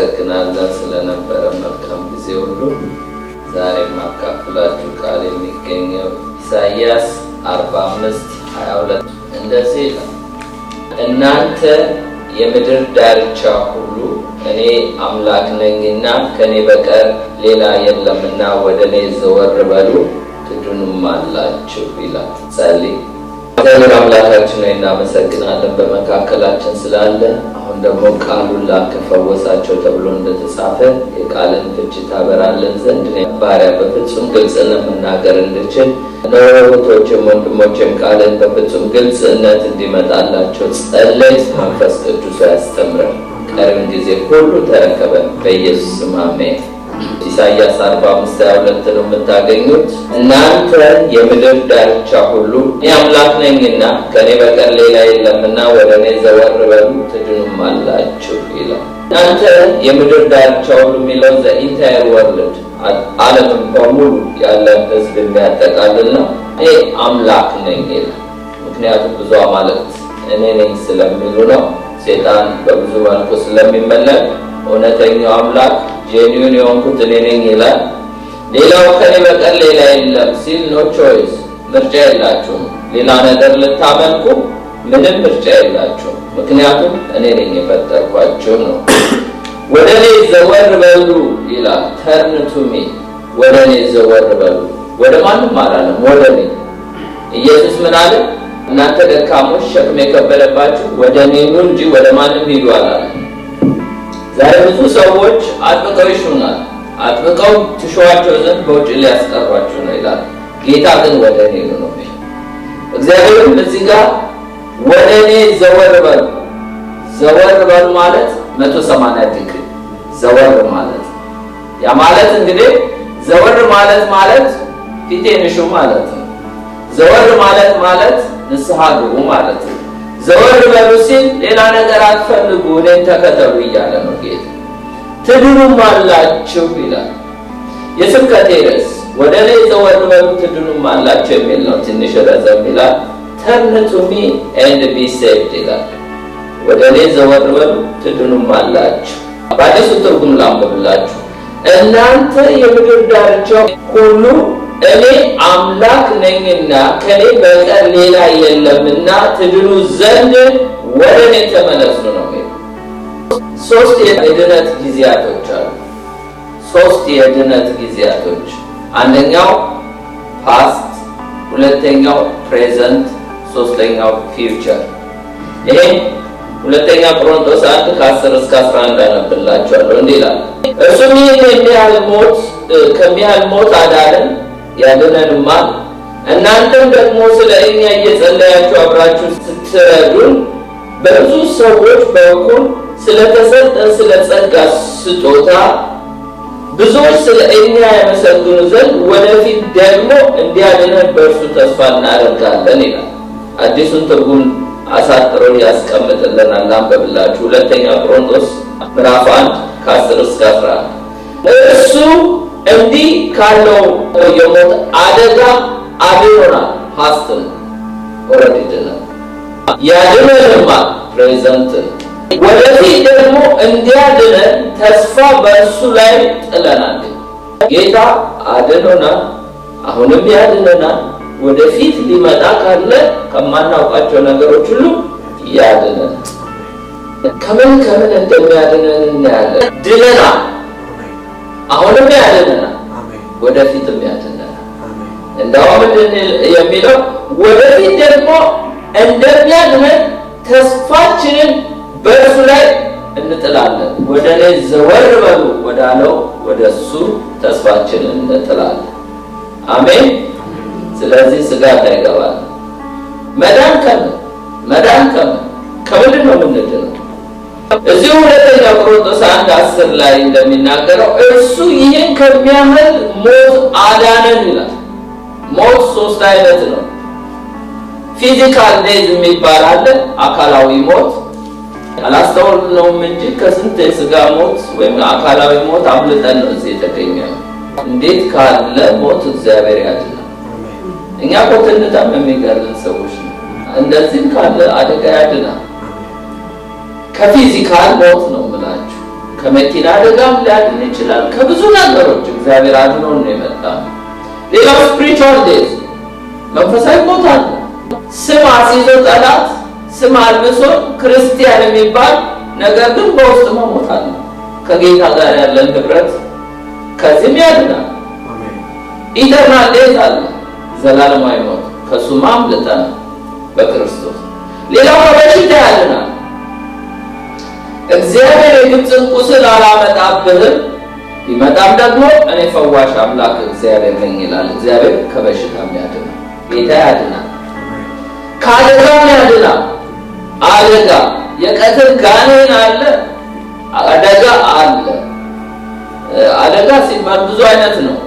እናመሰግናለን ስለነበረ መልካም ጊዜ ሁሉ። ዛሬ ማካፈላችሁ ቃል የሚገኘው ኢሳይያስ 45:22 እንደዚህ ነው። እናንተ የምድር ዳርቻ ሁሉ እኔ አምላክ ነኝና ከኔ በቀር ሌላ የለምና ወደ እኔ ዘወር በሉ ትድኑማላችሁ ይላል። ጸልይ። እግዚአብሔር አምላካችን ሆይ እናመሰግናለን በመካከላችን ስላለ። አሁን ደግሞ ቃሉን ላከፈወሳቸው ተብሎ እንደተጻፈ የቃልን ፍቺ ታበራለን ዘንድ ባሪያ በፍጹም ግልጽነት መናገር እንድችል እህቶችም ወንድሞችም ቃልን በፍጹም ግልጽነት እንዲመጣላቸው ጸለይ። መንፈስ ቅዱስ ያስተምረን፣ ቀሪውን ጊዜ ሁሉ ተረከበን። በኢየሱስ ስም አሜን። ኢሳይያስ 45:22 ነው የምታገኙት። እናንተ የምድር ዳርቻ ሁሉ እኔ አምላክ ነኝና ከኔ በቀር ሌላ የለምና ወደ እኔ ዘወር በሉ ትድኑማላችሁ ይላል። እናንተ የምድር ዳርቻ ሁሉ የሚለው ዘ ኢንታየር ወርልድ ዓለምን በሙሉ ያለ ሕዝብ የሚያጠቃልል ነው። እኔ አምላክ ነኝ ይላል። ምክንያቱም ብዙ አማልክት እኔ ነኝ ስለሚሉ ነው። ሴጣን በብዙ መልኩ ስለሚመለክ እውነተኛው አምላክ ጄኒዩን የሆንኩት እኔ ነኝ ይላል። ሌላው ከኔ በቀር ሌላ የለም ሲል ኖ ቾይስ፣ ምርጫ የላችሁም። ሌላ ነገር ልታመልኩ ምንም ምርጫ የላችሁም። ምክንያቱም እኔ ነኝ የፈጠርኳችሁ ነው። ወደ እኔ ዘወር በሉ ይላል። ተርን ቱ ሚ፣ ወደ እኔ ዘወር በሉ። ወደ ማንም አላለም፣ ወደ እኔ። ኢየሱስ ምን አለ? እናንተ ደካሞች ሸክም የከበደባችሁ ወደ እኔ ኑ እንጂ ወደ ማንም ሂዱ አላለም። ዛሬ ብዙ ሰዎች አጥብቀው ይሹናል። አጥብቀው ትሾዋቸው ዘንድ በውጭ ሊያስቀሯቸው ነው ይላል። ጌታ ግን ወደ እኔ ነው የሚለው። እግዚአብሔርም እዚህ ጋር ወደ እኔ ዘወር በሉ። ዘወር በሉ ማለት 180 ዲግሪ ዘወር ማለት ያ ማለት እንግዲህ ዘወር ማለት ፊቴን እሹ ማለት ነው። ዘወር ማለት ንስሐ ግቡ ማለት ነው። ዘወር በሉ ሲል ሌላ ነገር አትፈልጉ፣ እኔን ተከተሉ እያለ ነው ጌታ። ትድኑማላችሁ ይላል። የስብከቴ ርዕስ ወደ እኔ ዘወር በሉ ትድኑማላችሁ የሚል ነው። ትንሽ ረዘም ይላል። ተርን ቱ ሚ ኤንድ ቢ ሴቭድ ይላል። ወደ እኔ ዘወር በሉ ትድኑማላችሁ። በአዲሱ ትርጉም ላንብብላችሁ። እናንተ የምድር ዳርቻ ሁሉ እኔ አምላክ ነኝና ከኔ በቀር ሌላ የለምና ትድኑ ዘንድ ወደ እኔ ተመለሱ ነው የሚለው። ሶስት የድነት ጊዜያቶች አሉ። ሶስት የድነት ጊዜያቶች፣ አንደኛው ፓስት፣ ሁለተኛው ፕሬዘንት፣ ሶስተኛው ፊውቸር። ይሄ ሁለተኛ ቆሮንቶስ 1:10-11 አነብላችኋለሁ። እንዲህ ይላል፣ እርሱም ይህን ከሚያህል ሞት አዳነን ያድነንማል። እናንተም ደግሞ ስለ እኛ እየጸለያችሁ አብራችሁ ስትረዱን በብዙ ሰዎች በኩል ስለተሰጠን ስለ ጸጋ ስጦታ ብዙዎች ስለ እኛ ያመሰግኑ ዘንድ ወደፊት ደግሞ እንዲያድነን በእርሱ ተስፋ እናደርጋለን ይላል። አዲሱን ትርጉም አሳጥሮ ያስቀምጥልናል። አንብብላችሁ ሁለተኛ ቆሮንቶስ ምዕራፍ 1:10-11 እርሱ እንዲህ ካለው የሞት አደጋ አድኖናል። ፓስትን ኦልሬዲ ነው። ያድነንማል ፕሬዘንት። ወደፊት ደግሞ እንዲያድነን ተስፋ በእርሱ ላይ ጥለናል። ጌታ አድኖናል፣ አሁንም ያድነናል። ወደፊት ሊመጣ ካለ ከማናውቃቸው ነገሮች ሁሉ ያድነን። ከምን እንደሚያድነን እናያለን። ድነናል፣ አሁንም ያድነናል፣ ወደፊትም ያድነናል። እንደውም የሚለው ወደፊት ደግሞ እንደሚያድነን ተስፋችንን በእርሱ ላይ እንጥላለን። ወደ እኔ ዘወር በሉ ወዳለው ወደ እሱ ተስፋችንን እንጥላለን። አሜን። ስለዚህ ስጋት አይገባል። መዳን ከምንድን ነው የምንድነው? እዚሁ ሁለተኛ ቆሮንቶስ 1:10 ላይ እንደሚናገረው እርሱ ይህን ከሚያህል ሞት አዳነን ይላል። ሞት ሶስት አይነት ነው። ፊዚካል ዴዝ የሚባል አለ፣ አካላዊ ሞት። አላስተዋልነውም እንጂ ከስንት የስጋ ሞት ወይም አካላዊ ሞት አምልጠን ነው እዚህ የተገኘው። እንዴት ካለ ሞት እግዚአብሔር ያድናል። እኛ ኮትንታም የሚገርልን ሰዎች ነው። እንደዚህም ካለ አደጋ ያድናል። ከፊዚካል ሞት ነው የምላችሁ፣ ከመኪና አደጋም ሊያድን ይችላል። ከብዙ ነገሮች እግዚአብሔር አድኖን ነው የመጣው። ሌላው ስፒሪቹዋል ዴዝ መንፈሳዊ ሞት አለ። ስም አስይዞ ጠላት ስም አልብሶ ክርስቲያን የሚባል ነገር ግን በውስጥ መሞት አለ። ከጌታ ጋር ያለን ህብረት ከዚህም ያድናል። ኢተርናል ዴዝ አለ፣ ዘላለማዊ ሞት። ከሱም አምልጠናል በክርስቶስ። ሌላው በሽታ ያድናል። እግዚአብሔር የግብፅን ቁስል አላመጣብህም፣ ቢመጣም ደግሞ እኔ ፈዋሽ አምላክ እግዚአብሔር ነኝ ይላል። እግዚአብሔር ከበሽታም ያድናል። ጌታ ያድናል። ከአደጋም ያድናል። አደጋ የቀትር ጋኔን አለ፣ አደጋ አለ። አደጋ ሲባል ብዙ አይነት ነው።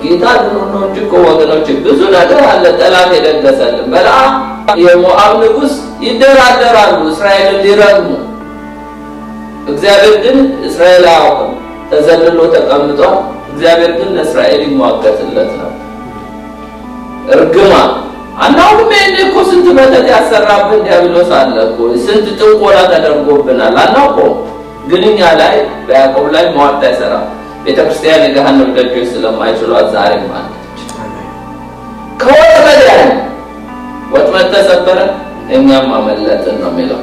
ጌታ ነው እንጂ እኮ ወገኖች ብዙ ነገር አለ ጠላት የደገሰልን። በለዓም የሞዓብ ንጉሥ ይደራደራሉ እስራኤልን ሊረግሙ። እግዚአብሔር ግን እስራኤል አያውቅም፣ ተዘልሎ ተቀምጧል። እግዚአብሔር ግን ለእስራኤል ይሟገትለት ነው። እርግማን አናውቅም። ይሄን እኮ ስንት መተት ያሰራብን ዲያብሎስ አለ እኮ፣ ስንት ጥንቆላ ተደርጎብናል አናውቀውም። ግን እኛ ላይ በያዕቆብ ላይ ሟርት አይሰራም። ቤተክርስቲያን የገሃነም ደጆች ስለማይችሏት ዛሬም አለች። ከወጥመድ ወጥመድ ተሰበረ፣ እኛም አመለጥን ነው የሚለው።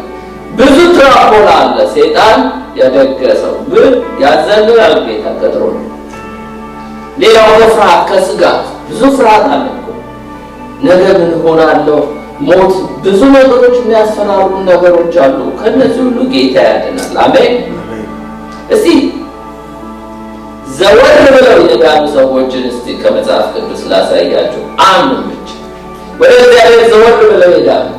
ብዙ ትራፖላ አለ ሰይጣን ያደገሰው፣ ግን ያዘልላል ጌታ ቀጥሮ ነው። ሌላው ፍርሃት ከስጋት ብዙ ፍርሃት አለ እኮ። ነገ ምን ሆናለሁ፣ ሞት፣ ብዙ ነገሮች የሚያስፈራሩ ነገሮች አሉ። ከነዚህ ሁሉ ጌታ ያድናል። አሜን። እስቲ ዘወር ብለው የዳኑ ሰዎችን እስቲ ከመጽሐፍ ቅዱስ ላሳያችሁ። አንድ ብቻ ወደ እግዚአብሔር ዘወር ብለው የዳኑ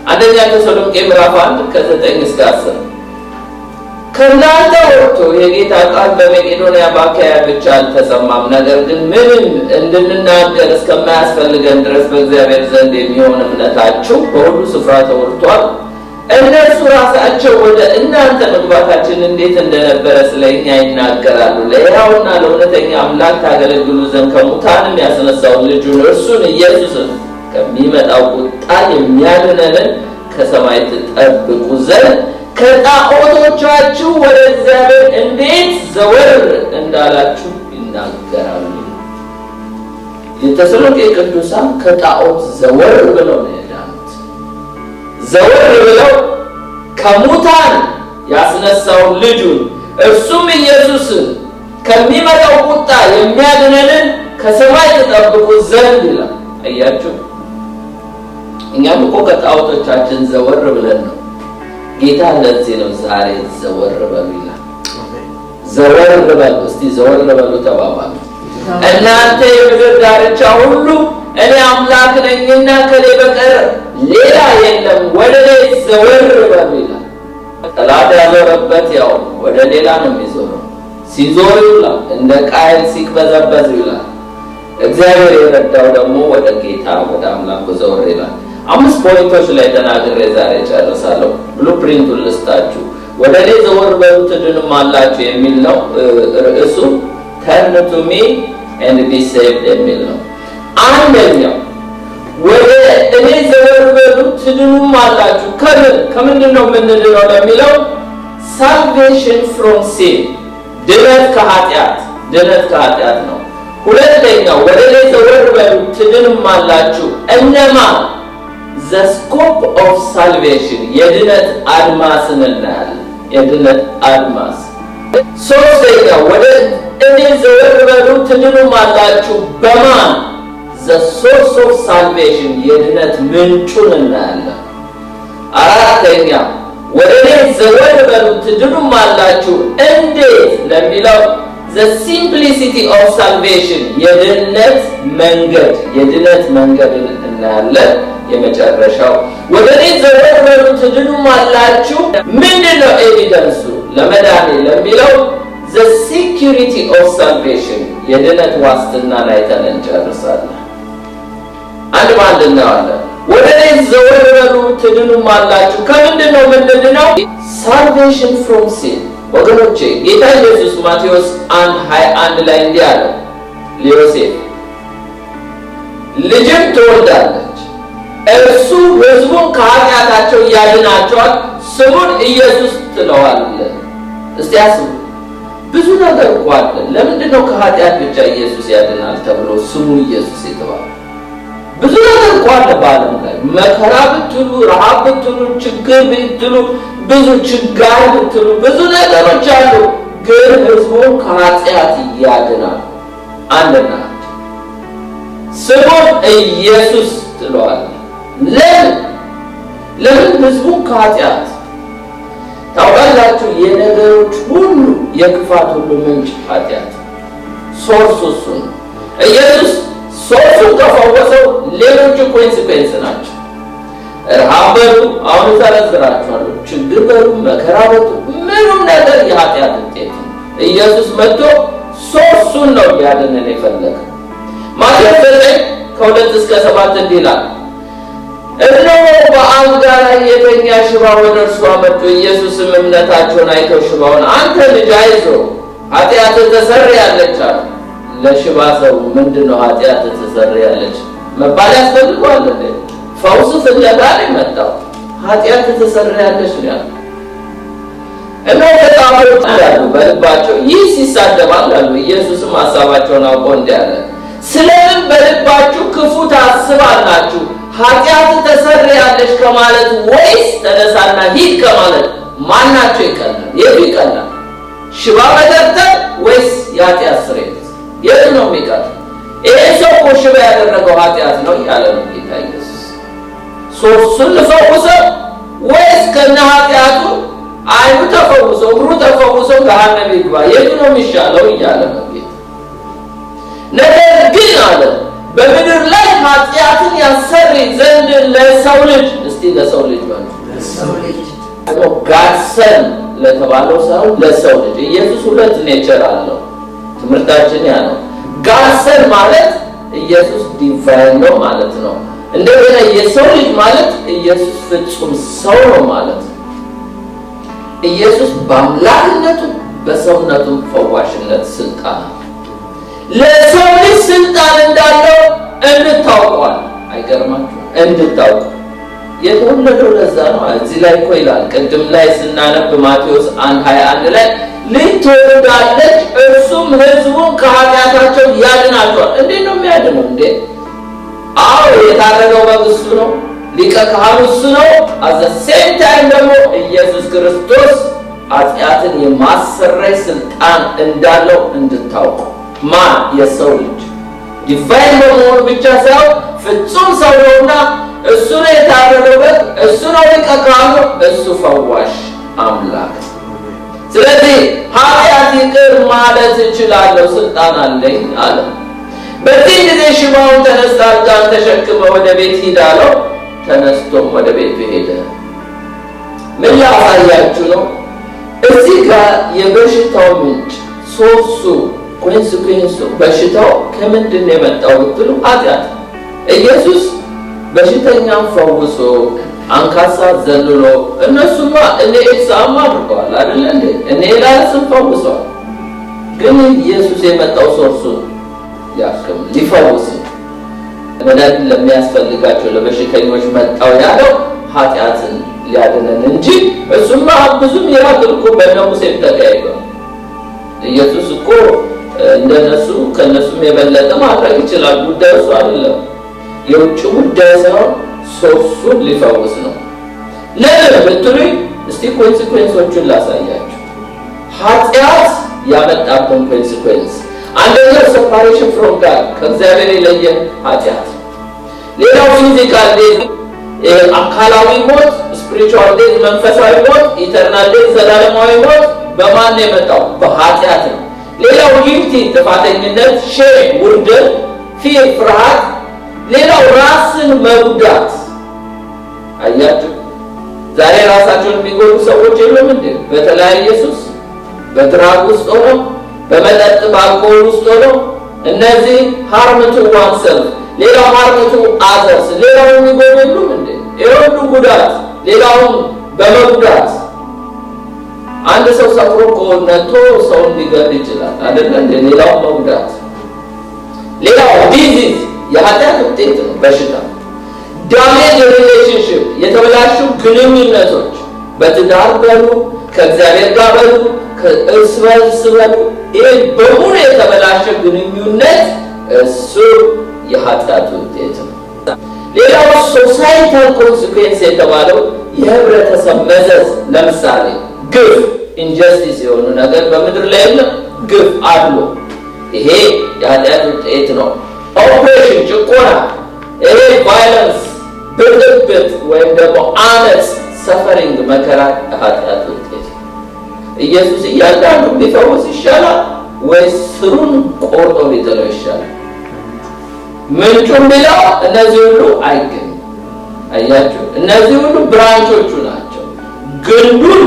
አንደኛ ተሰሎንቄ ምዕራፍ 1 ከ9 እስከ 10 ከእናንተ ወጥቶ የጌታ ቃል በመቄዶንያ በአካይያ ብቻ አልተሰማም፣ ነገር ግን ምንም እንድንናገር እስከማያስፈልገን ድረስ በእግዚአብሔር ዘንድ የሚሆን እምነታችሁ በሁሉ ስፍራ ተወርቷል። እነርሱ ራሳቸው ወደ እናንተ መግባታችን እንዴት እንደነበረ ስለኛ ይናገራሉ። ለሕያውና ለእውነተኛ አምላክ ታገለግሉ ዘንድ ከሙታንም ያስነሳውን ልጁን እርሱን ኢየሱስን ከሚመጣው ቁጣ የሚያድነንን ከሰማይ ትጠብቁ ዘንድ ከጣዖቶቻችሁ ወደ እግዚአብሔር እንዴት ዘወር እንዳላችሁ ይናገራሉ። የተሰሎንቄ ቅዱሳን ከጣዖት ዘወር ብለው ነው የዳኑት። ዘወር ብለው ከሙታን ያስነሳውን ልጁን እርሱም ኢየሱስን ከሚመጣው ቁጣ የሚያድነንን ከሰማይ ትጠብቁ ዘንድ ይላል። አያችሁ፣ እኛም እኮ ከጣዖቶቻችን ዘወር ብለን ነው። ጌታ ለዚህ ነው ዛሬ ዘወር በሉ ይላል። ዘወር በሉ እስቲ፣ ዘወር በሉ ተባባሉ። እናንተ የምድር ዳርቻ ሁሉ እኔ አምላክ ነኝና ከኔ በቀር ሌላ የለም፣ ወደ እኔ ዘወር በሉ ይላል። ጠላት ያዞረበት ያው ወደ ሌላ ነው የሚዞረው። ሲዞር ይውላል፣ እንደ ቃየል ሲቅበዘበዝ ይውላል። እግዚአብሔር የረዳው ደግሞ ወደ ጌታ ወደ አምላኩ ዘወር ይላል። 5 ፖይንቶች ላይ ተናግሬ ዛሬ ጨርሳለሁ። ብሉፕሪንቱን ልስጣችሁ። ወደ እኔ ዘወር በሉ ትድኑማላችሁ የሚል ነው ርዕሱ። ተርን ቱ ሚ ኤንድ ቢ ሴቭድ የሚል ነው። አንደኛው ወደ እኔ ዘወር በሉ ትድኑማላችሁ። ከምንድን ነው የምንድነው ለሚለው ሳልቬሽን ፍሮም ሲን፣ ድነት ከኃጢአት ነው። ሁለተኛው ወደ እኔ ዘወር በሉ ትድኑማላችሁ እነማን? the scope of salvation የድነት አድማስን እናያለን። የድነት አድማስ። ሶስተኛው ወደ እኔ ዘወር በሉ ትድኑማላችሁ በማን? the source of salvation የድነት ምንጩን እናያለን። አራተኛ ወደ እኔ ዘወር በሉ ትድኑማላችሁ እንዴት ለሚለው the simplicity of salvation የድነት መንገድን እናያለን። የመጨረሻው ወደ እኔ ዘወር በሉ ትድኑማላችሁ ምንድነው ኤቪደንሱ ለመዳኔ ለሚለው the security of salvation የድነት ዋስትናን አይተን እንጨርሳለን። አንድ ባንድ እናያለን። ወደ እኔ ዘወር በሉ ትድኑማላችሁ ከምንድነው ምንድነው? salvation from sin ወገኖቼ። ጌታ ኢየሱስ ማቴዎስ 1:21 ላይ እንዲህ አለ ለዮሴፍ፣ ልጅም ትወልዳለች፣ እርሱ ሕዝቡን ከኃጢአታቸው ያድናቸዋል፣ ስሙን ኢየሱስ ትለዋለህ። እስቲ አስቡ። ብዙ ነገር እኮ አለ። ለምንድን ነው ከኃጢአት ብቻ ኢየሱስ ያድናል ተብሎ ስሙ ኢየሱስ የተባለው? ብዙ ነገር እኮ አለ በዓለም ላይ። መከራ ብትሉ፣ ረሃብ ብትሉ፣ ችግር ብትሉ፣ ብዙ ችጋር ብትሉ፣ ብዙ ነገሮች አሉ። ግን ህዝቡን ከኃጢአት ያድናል። አንድና ስሙን ኢየሱስ ትለዋል። ለምን ህዝቡን ከኃጢአት ታውቃላችሁ? የነገሮች ሁሉ የክፋት ሁሉ ምንጭ ኃጢአት ሶርሱ እሱ ነው። ኢየሱስ ሶርሱን ከፈወሰው ሌሎቹ ኮንሲኩዌንስ ናቸው። ረሃብ በሉ፣ አሁን ዘረዝራችኋለሁ፣ ችግር በሉ፣ መከራ በሉ፣ ምንም ነገር የኃጢአት ውጤት ነው። ኢየሱስ መጥቶ ሶርሱን ነው ሊያድነን የፈለገው። ማቴዎስ 9:2-7 እንዲህ ይላል፣ እነሆ በአልጋ ላይ የተኛ ሽባ ወደ እርሱ አመጡ። ኢየሱስም እምነታቸውን አይቶ ሽባውን አንተ ልጅ አይዞህ ኃጢአትህ ተሰርያለች አለ። ለሽባ ሰው ምንድነው ኃጢአትህ ተሰርያለች መባል ያስፈልገዋል እንዴ? ፈውስ ፍለጋ ነው የመጣው። ኃጢአትህ ተሰርያለች ነው ያለው። እነሆ ተጣመሩ ያሉ በልባቸው ይህ ሲሳደባል አሉ። ኢየሱስም ሐሳባቸውን አውቆ እንዲህ አለ፣ ስለምን በልባችሁ ክፉ ታስባላችሁ? ኃጢአት ተሰርያለች ከማለት ወይስ ተነሳና ሂድ ከማለት ማናቸው ይቀላል? የቱ ይቀላል? ሽባ መጠርጠር ወይስ የኃጢአት ስርየት? የቱ ነው የሚቀላል? ይሄ ሰው እኮ ሽባ ያደረገው ኃጢአት ነው እያለ ነው ጌታ ኢየሱስ። ሶርሱን ልፈውሰው ወይስ ከነ ኃጢአቱ አይኑ ተፈውሶ እግሩ ተፈውሶ ገሃነም ይግባ? የቱ ነው የሚሻለው እያለ ነው ጌታ። ነገር ግን አለ በምድር ላይ ኃጢአትን ያሰሪ ዘንድ ለሰው ልጅ እስቲ ለሰው ልጅ ማለት ለሰው ልጅ ጋድሰን ለተባለው ሰው ለሰው ልጅ ኢየሱስ ሁለት ኔቸር አለው። ትምህርታችን ያ ነው። ጋድሰን ማለት ኢየሱስ ዲቫይን ነው ማለት ነው። እንደገና የሰው ልጅ ማለት ኢየሱስ ፍጹም ሰው ነው ማለት ነው። ኢየሱስ በአምላክነቱ በሰውነቱ ፈዋሽነት ስልጣን ለሰው ልጅ ስልጣን እንዳለው እንድታውቋል። አይገርማችሁ? እንድታውቁ የተወለደው ለዛ ነው። እዚህ ላይ እኮ ይላል ቅድም ላይ ስናነብ ማቴዎስ 1:21 ላይ ልጅ ትወልዳለች እርሱም ሕዝቡን ከኃጢአታቸው ያድናቸዋል። እንዴት ነው የሚያድነው እንዴ? አዎ የታረደው በግ እሱ ነው። ሊቀ ካህኑ እሱ ነው። አዘ ሴም ታይም ደግሞ ኢየሱስ ክርስቶስ ኃጢአትን የማሰረይ ስልጣን እንዳለው እንድታውቁ ማን የሰው ልጅ ዲቫይን በመሆኑ ብቻ ሳይሆን ፍጹም ሰው ነውና እሱ ነው የታረደበት፣ እሱ ነው ሊቀ ካህኑ፣ እሱ ፈዋሽ አምላክ። ስለዚህ ኃጢአት ይቅር ማለት እችላለሁ፣ ስልጣን አለኝ አለ። በዚህ ጊዜ ሽባውን ተነስታ አልጋን ተሸክመ ወደ ቤት ሂድ አለው። ተነስቶም ወደ ቤቱ ሄደ። ምን ላሳያችሁ ነው? እዚህ ጋር የበሽታው ምንጭ ሶርሱ ኮንሲኩዌንሱ በሽታው ከምንድን ነው የመጣው ብትሉ ኃጢአት። ኢየሱስ በሽተኛን ፈውሶ አንካሳ ዘልሎ እነሱማ እኔ ኤክሳም አድርገዋል አይደል እንዴ? እኔ ላስም ፈውሰዋል። ግን ኢየሱስ የመጣው ሶርሱ ያስከም ሊፈውስ መድኃኒት ለሚያስፈልጋቸው ለበሽተኞች መጣው ያለው ኃጢአትን ሊያድነን እንጂ እሱማ ብዙ ሚራክል እኮ በእነ ሙሴም ተካሂዷል። ኢየሱስ እኮ እንደነሱ ከነሱም የበለጠ ማድረግ ይችላል። ጉዳዩ እሱ አይደለም። የውጭ ጉዳይ ሳይሆን ሶርሱን ሊፈውስ ነው። ለምን ብትሉኝ እስቲ ኮንሲኩዌንሶቹን ላሳያችሁ። ኃጢአት ያመጣብን ኮንሲኩዌንስ አንደኛው ሴፓሬሽን ፍሮም ጋድ ከእግዚአብሔር የለየን ኃጢአት። ሌላው ፊዚካል ዴዝ አካላዊ ሞት፣ ስፒሪቹዋል ዴዝ መንፈሳዊ ሞት፣ ኢተርናል ዴዝ ዘላለማዊ ሞት በማን ነው የመጣው? በኃጢአት ነው። ሌላው ጊልቲ ጥፋተኝነት፣ ሼም ውርደት፣ ፊር ፍርሃት። ሌላው ራስን መጉዳት። አያችሁ ዛሬ ራሳቸውን የሚጎዱ ሰዎች የሉም እንዴ? በተለያየ ሱስ በድራግ ውስጥ ሆነው በመጠጥ በአልኮል ውስጥ ሆነው እነዚህ ሃርምቱ ዋንሰልፍ ሌላው ሃርምቱ አዘርስ ሌላው የሚጎዱ የሉም እንዴ? የሁሉ ጉዳት ሌላውን በመጉዳት አንድ ሰው ሰፍሮ ቆነቶ ሰውን ሊገድል ይችላል አይደል እንዴ? ሌላው መጉዳት። ሌላው ዲዚዝ የኃጢአት ውጤት ነው በሽታ። ዳሜጅ ሪሌሽንሺፕ የተበላሹ ግንኙነቶች በትዳር በሉ ከእግዚአብሔር ጋር በሉ እርስ በርስ በሙሉ የተበላሸ ግንኙነት እሱ የኃጢአት ውጤት ነው። ሌላው ሶሳይታል ኮንሲኩዌንስ የተባለው የህብረተሰብ መዘዝ፣ ለምሳሌ ግፍ፣ ኢንጀስቲስ የሆኑ ነገር በምድር ላይ የለም። ግፍ አሉ። ይሄ የኃጢአት ውጤት ነው። ኦፕሬሽን፣ ጭቆና፣ ይሄ ቫይለንስ፣ ብጥብጥ ወይም ደግሞ አመፅ፣ ሰፈሪንግ፣ መከራ የኃጢአት ውጤት ነው። ኢየሱስ እያንዳንዱ ቢፈውስ ይሻላል ወይስ ስሩን ቆርጦ ቢጥለው ይሻላል? ምንጩን ቢለው እነዚህ ሁሉ አይገኝም። አያችሁ፣ እነዚህ ሁሉ ብራንቾቹ ናቸው። ግንዱን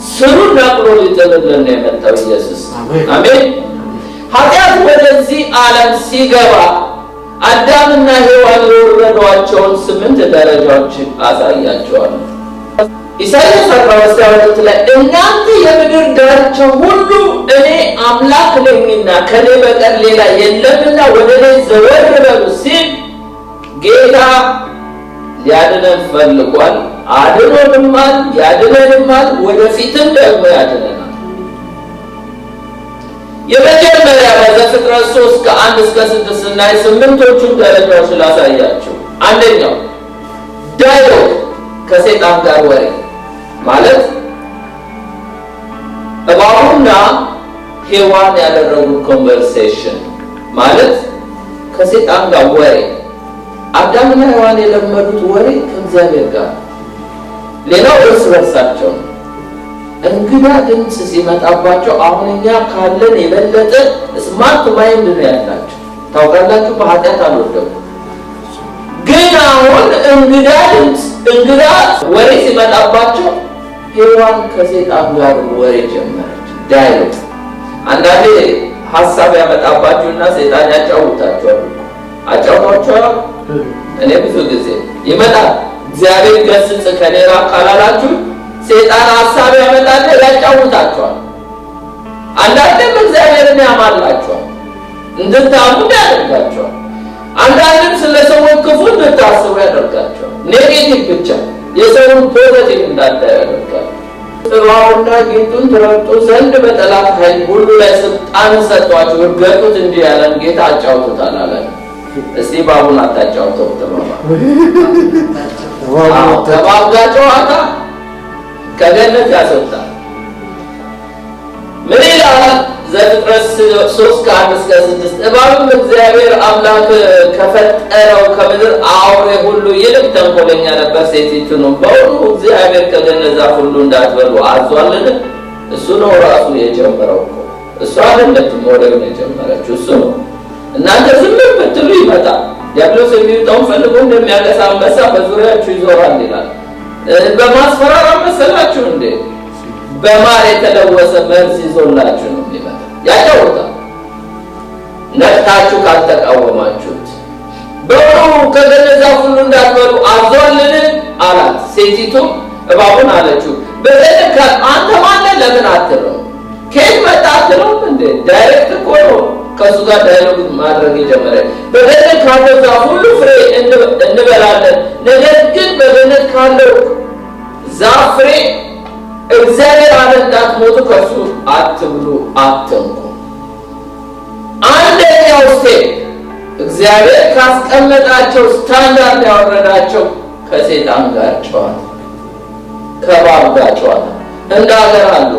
ስሩን ነቅሎ ሊጥልልን ነው የመጣው ኢየሱስ። አሜን። ኃጢአት ወደዚህ ዓለም ሲገባ አዳምና ሔዋን የወረዷቸውን 8 ደረጃዎች አሳያቸዋለሁ። ኢሳይያስ 42 ላይ እናንተ የምድር ዳርቻ ሁሉ እኔ አምላክ ነኝና ከኔ በቀር ሌላ የለምና ወደ እኔ ዘወር በሉ ሲል ጌታ ሊያድነን ፈልጓል። አድኖንማል፣ ያድነንማል፣ ወደፊትም ደግሞ ያድነናል። የመጀመሪያ በዘፍጥረት 3 ከ1 እስከ 6 ስናይ 8ቱን ደረጃዎች ላሳያችሁ። አንደኛው ዳያሎግ፣ ከሰይጣን ጋር ወሬ ማለት እባቡና ሔዋን ያደረጉት ኮንቨርሴሽን ማለት ከሰይጣን ጋር ወሬ። አዳምና ሔዋን የለመዱት ወሬ ከእግዚአብሔር ጋር። ሌላው እርስ በርሳቸው ነው። እንግዳ ድምፅ ሲመጣባቸው አሁን እኛ ካለን የበለጠ ስማርት ማይንድ ነው ያላቸው። ታውቃላችሁ፣ በኃጢአት አልወደቁ። ግን አሁን እንግዳ ድምፅ፣ እንግዳ ወሬ ሲመጣባቸው ሔዋን ከሰይጣን ጋር ወሬ ጀመረች። ዳያሎግ። አንዳንዴ ሀሳብ ያመጣባችሁና ሰይጣን ያጫውታችኋል። አጫውቷችኋል። እኔ ብዙ ጊዜ ይመጣል። እግዚአብሔር ገስጽ ከኔ ራቅ ካላላችሁ ሰይጣን ሀሳብ ያመጣል፣ ያጫውታችኋል። አንዳንድም እግዚአብሔርን ያማላችኋል፣ እንድታምኑ ያደርጋችኋል። አንዳንድም ስለ ሰዎች ክፉ እንድታስቡ ያደርጋችኋል። ኔጌቲቭ ብቻ የሰውን ፖዘቲቭ እንዳታዩ ያደርጋል። እባቡና ጊንጡን ትረግጡ ዘንድ በጠላት ኃይል ሁሉ ላይ ስልጣን ሰጥቷችሁ እርገጡት እንጂ ያለን ጌታ አጫውቱታል አለ። እስቲ እባቡን አታጫውተው ተባባ። እባብ ጋር ጨዋታ ከገነት ያስወጣል። ምን ይላል ዘፍጥረት 3 ከ1 እስከ 6? እባብም እግዚአብሔር አምላክ ከፈጠረው ከምድር አውሬ ሁሉ ይልቅ ተንኮለኛ ነበር። ሴቲቱንም በውኑ እግዚአብሔር ከገነት ዛፍ ሁሉ እንዳትበሉ አዟልን? እሱ ነው ራሱ የጀመረው እኮ። እሱ አይደለችም ወሬውን የጀመረችው፣ እሱ ነው። እናንተ ዝም ብትሉ ይመጣል። ዲያብሎስ የሚውጣውን ፈልጎ እንደሚያገሳ አንበሳ በዙሪያችሁ ይዞራል ይላል። በማስፈራራት መሰላችሁ እንዴ? በማር የተለወሰ መርዝ ይዞላችሁ ነው የሚመጣ። ያጫውታል ነቅታችሁ ካልተቃወማችሁት። በውኑ ከገነት ዛፍ ሁሉ እንዳትበሉ አዟልን አላት። ሴቲቱ እባቡን አለችው በገነት አንተ ማነህ ለምን አትለው? ከየት መጣ አትለው እንዴ? ዳይሬክት እኮ ነው ከእሱ ጋር ዳያሎግ ማድረግ የጀመረ። በገነት ካለው ዛፍ ሁሉ ፍሬ እንበላለን፣ ነገር ግን በገነት ካለው ዛፍ ፍሬ እግዚአብሔር አለ እንዳትሞቱ ከእሱ አትብሉ አትንኩ። አንደኛው ስቴፕ እግዚአብሔር ካስቀመጣቸው ስታንዳርድ ያወረዳቸው ከሰይጣን ጋር ጨዋታ፣ ከእባብ ጋር ጨዋታ። እንደ ሀገር አሉ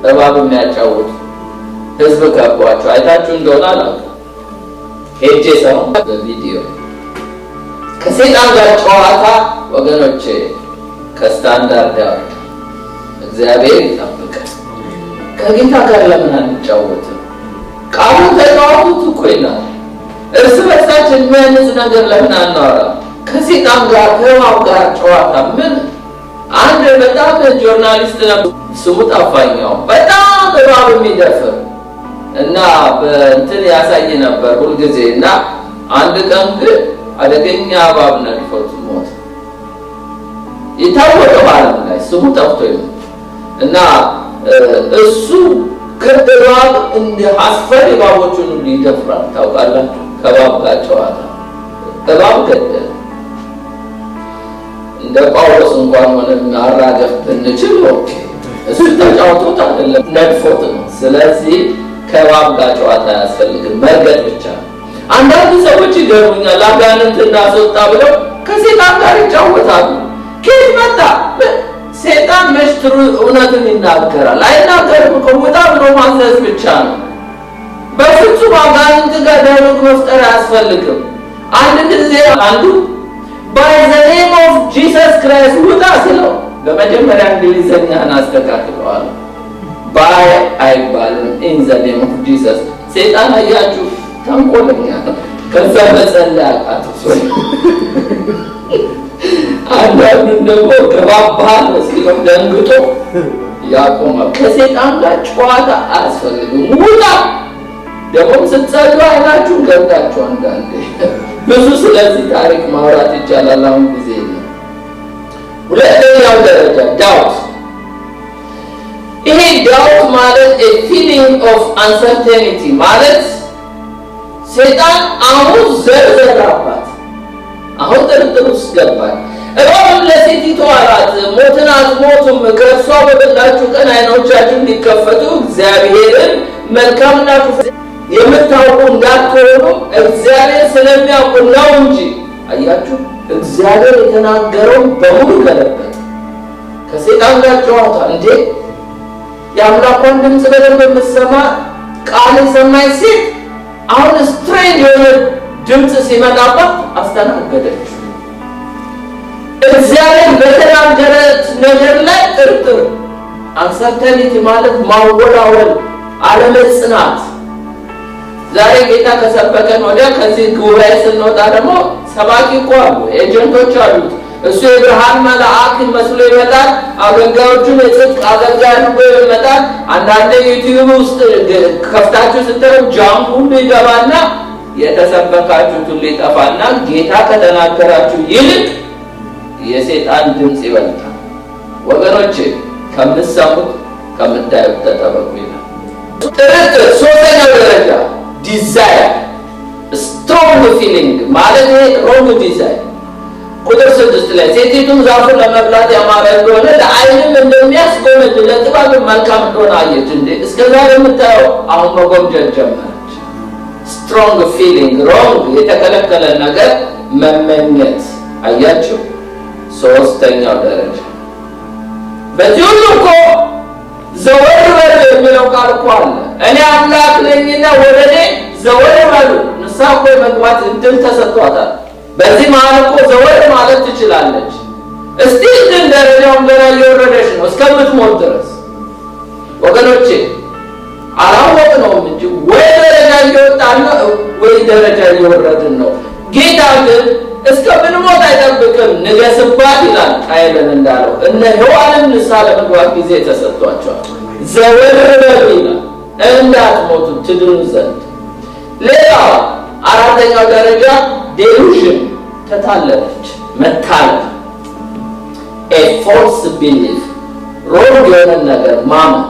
እባብ የሚያጫውቱ ህዝብ ከቧቸው አይታችሁ እንደሆነ አላውቅም። ሄጄ ሰው በቪዲዮ ከሰይጣን ጋር ጨዋታ ወገኖቼ ከስታንዳርድ ያወጣ እግዚአብሔር ይጠብቃል። ከጌታ ጋር ለምን አንጫወትም? ቃሉን ተጫወቱት እኮ ይላል። እርስ በርሳችን የሚያንጽ ነገር ለምን አናወራ? ከሰይጣን ጋር ከእባብ ጋር ጨዋታ ምን? አንድ በጣም ጆርናሊስት ነበር፣ ስሙ ጠፋኛው። በጣም እባብ የሚደፍር እና በእንትን ያሳይ ነበር ሁልጊዜ። እና አንድ ቀን ግን አደገኛ እባብ ነድፎት ሞተ። የታወቀ ማለት ላይ ስሙ ጠፍቶ እና እሱ ከእባብ እንደ አስፈሪ እባቦቹን ሁሉ ይደፍራል። ታውቃላችሁ? ከእባብ ጋር ጨዋታ እባብ ገደለ። እንደ ጳውሎስ እንኳን ሆነን ማራገፍ ብንችል ኦኬ፣ እሱ ተጫውቶት አይደለም ነድፎት ነው። ስለዚህ ከባብ ጋር ጨዋታ አያስፈልግም፣ መርገጥ ብቻ ነው። አንዳንድ ሰዎች ይገርሙኛል፣ አጋንንት እናስወጣ ብለው ከሴጣን ጋር ይጫወታሉ። ከየት መጣ? ሴጣን መሽትሩ እውነትን ይናገራል አይናገርም እኮ ውጣ ብሎ ማዘዝ ብቻ ነው። በፍጹም አጋንንት ጋር ዳይሎግ መፍጠር አያስፈልግም። አንድ ጊዜ አንዱ by the name of Jesus Christ ውጣ ስለው በመጀመሪያ እንግሊዘኛን አስተካክለዋል። ባይ አይባልም in the name of Jesus። ሴጣን አያችሁ ተንኮለኛ ከዛ መጸለይ አቃተው። አንዳንዱ ደግሞ ከባባል መስኪኖ ደንግጦ ያቆማል። ከሴጣን ጋር ጨዋታ አያስፈልግም። ውጣ ደግሞ ስትጸልዩ አይናችሁን ገብታችሁ አንዳንዴ ብዙ ስለዚህ ታሪክ ማውራት ይቻላል። አሁን ጊዜ ነው። ሁለተኛው ደረጃ ዳውት። ይሄ ዳውት ማለት a feeling of uncertainty ማለት ሰይጣን አሁን ዘርዘራባት፣ አሁን ጥርጥር ውስጥ ገባል። እባብም ለሴቲቱ አላት ሞትን አትሞቱም፣ ከእርሷ በበላችሁ ቀን ዓይኖቻችሁ እንዲከፈቱ እግዚአብሔርን መልካምና ክፉ የምታውቁ እንዳትሆኑ እግዚአብሔር ስለሚያውቁ ነው እንጂ። አያችሁ እግዚአብሔር የተናገረው በሙሉ ገለበጠ። ከሰይጣን ጋር ጨዋታ እንዴ! የአምላኳን ድምፅ በደንብ የምትሰማ ቃል የሰማች ሴት አሁን ስትሬንጅ የሆነ ድምፅ ሲመጣባት አስተናገደች። እግዚአብሔር በተናገረት ነገር ላይ ጥርጥር፣ አንሰርተኒቲ ማለት ማወላወል፣ አለመጽናት። ዛሬ ጌታ ከሰበከን ወዲያ ከዚህ ጉባኤ ስንወጣ ደግሞ ሰባኪ እኮ አሉ፣ ኤጀንቶች አሉት። እሱ የብርሃን መልአክ መስሎ ይመጣል። አገልጋዮቹን የጽድቅ አገልጋይ አድርጎ ይመጣል። አንዳንድ ዩቲዩብ ውስጥ ከፍታችሁ ስትሉ ጃም ሁሉ ይገባና የተሰበካችሁት ሁሉ ይጠፋና ጌታ ከተናገራችሁ ይልቅ የሰይጣን ድምፅ ይበልጣል። ወገኖቼ ከምትሰሙት ከምታዩት ተጠበቁ ይላል። ጥርጥር። ሶስተኛው ደረጃ ዲዛይር፣ ስትሮንግ ፊሊንግ ማለት ይሄ ሮንግ ዲዛይር። ቁጥር 6 ላይ ሴቲቱም ዛፉን ለመብላት ያማረ እንደሆነ ለዓይንም እንደሚያስጎመጅ ለጥበብም መልካም እንደሆነ አየች። እንዴ እስከዛሬ የምታየው አሁን መጎምጀት ጀመረች። ስትሮንግ ፊሊንግ፣ ሮንግ የተከለከለ ነገር መመኘት። አያችሁ ሶስተኛው ደረጃ። በዚህ ሁሉ እኮ ዘወር በሉ የሚለው ቃል እኮ አለ። እኔ አምላክ ነኝና ወደ እኔ ዘወር በሉ። ንስሐ እኮ መግባት እድል ተሰጥቷታል። በዚህ መሀል እኮ ዘወር ማለት ትችላለች። እስቲ ግን ደረጃውን ገና እየወረደች ነው እስከምትሞት ድረስ። ወገኖቼ አላወቅነውም እንጂ ወይ ደረጃ እየወጣን ነው ወይ ደረጃ እየወረድን ነው። ጌታ ግን እስከምንሞት አይጠብቅም። ንገስባት ይላል ቃየልን እንዳለው። እነ ሔዋንም ንስሐ ለመግባት ጊዜ ተሰጥቷቸዋል። ዘወር በሉ ይላል እንዳትሞቱ ትድኑ ዘንድ። ሌላው አራተኛው ደረጃ ዴሉዥን፣ ተታለለች፣ መታለል። a false belief፣ ሮንግ የሆነ ነገር ማመን።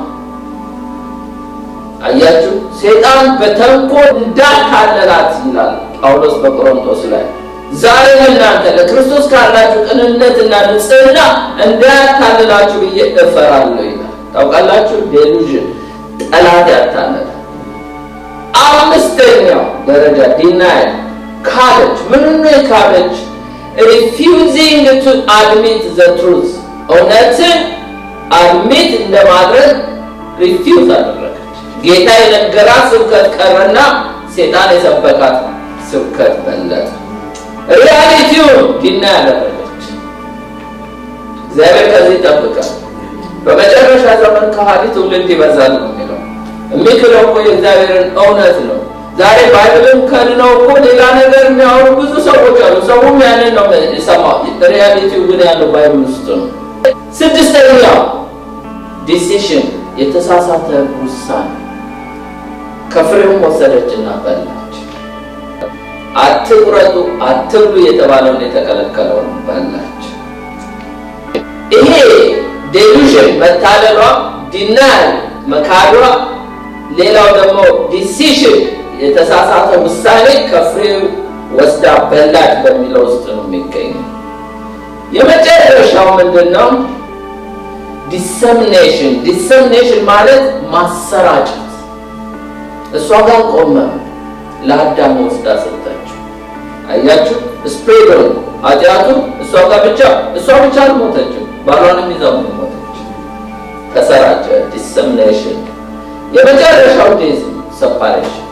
አያችሁ ሰይጣን በተንኮል እንዳታለላት ይላል ጳውሎስ በቆሮንቶስ ላይ። ዛሬ እናንተ ለክርስቶስ ካላችሁ ቅንነትና ንጽሕና እንዳያታልላችሁ ብዬ እፈራለሁ ይላል። ታውቃላችሁ ዴሉዥን ጠላት ያታለላል። አምስተኛው ደረጃ ዲናይ፣ ካደች። ምን ነው ካደች? refusing to admit the truth፣ እውነትን አድሚት እንደማድረግ ሪፊውዝ አደረገች። ጌታ የነገራት ስብከት ቀረና ሰይጣን የሰበካት ስብከት በለጠ። ሪያሊቲውን ዲናይ ያደረገች። እግዚአብሔር ከዚህ ይጠብቃል። በመጨረሻ ዘመን ከሃዲ ትውልድ ይበዛል ነው የሚለው። የሚክለው እኮ የእግዚአብሔርን እውነት ነው። ዛሬ ባይብልን ከድነው እኮ ሌላ ነገር የሚያወሩ ብዙ ሰዎች አሉ። ሰውም ያንን ነው የሚሰማው። ሪያሊቲው ግን ያለው ባይብል ውስጥ ነው። ስድስተኛው ዲሲሽን፣ የተሳሳተ ውሳኔ። ከፍሬውም ወሰደችና በላች። አትቁረጡ አትብሉ የተባለውን የተከለከለውን በላች። ይሄ ዴሉዥን መታለሏ፣ ዲናይ መካዷ፣ ሌላው ደግሞ ዲሲሽን የተሳሳተ ውሳኔ ከፍሬው ወስዳ በላች በሚለው ውስጥ ነው የሚገኘው። የመጨረሻው ምንድነው? ዲሰሚኔሽን ማለት ማሰራጨት። እሷ ጋር ቆመ ለአዳም ወስዳ ሰጠችው። አያችሁ ስፕሬድ ኃጢአቱ እሷ ብቻ አልሞተችም፣ ባሏንም ይዛው ሞተች። ተሰራጨ። ዲሰሚኔሽን። የመጨረሻው ዴዝ ሰፓሬሽን።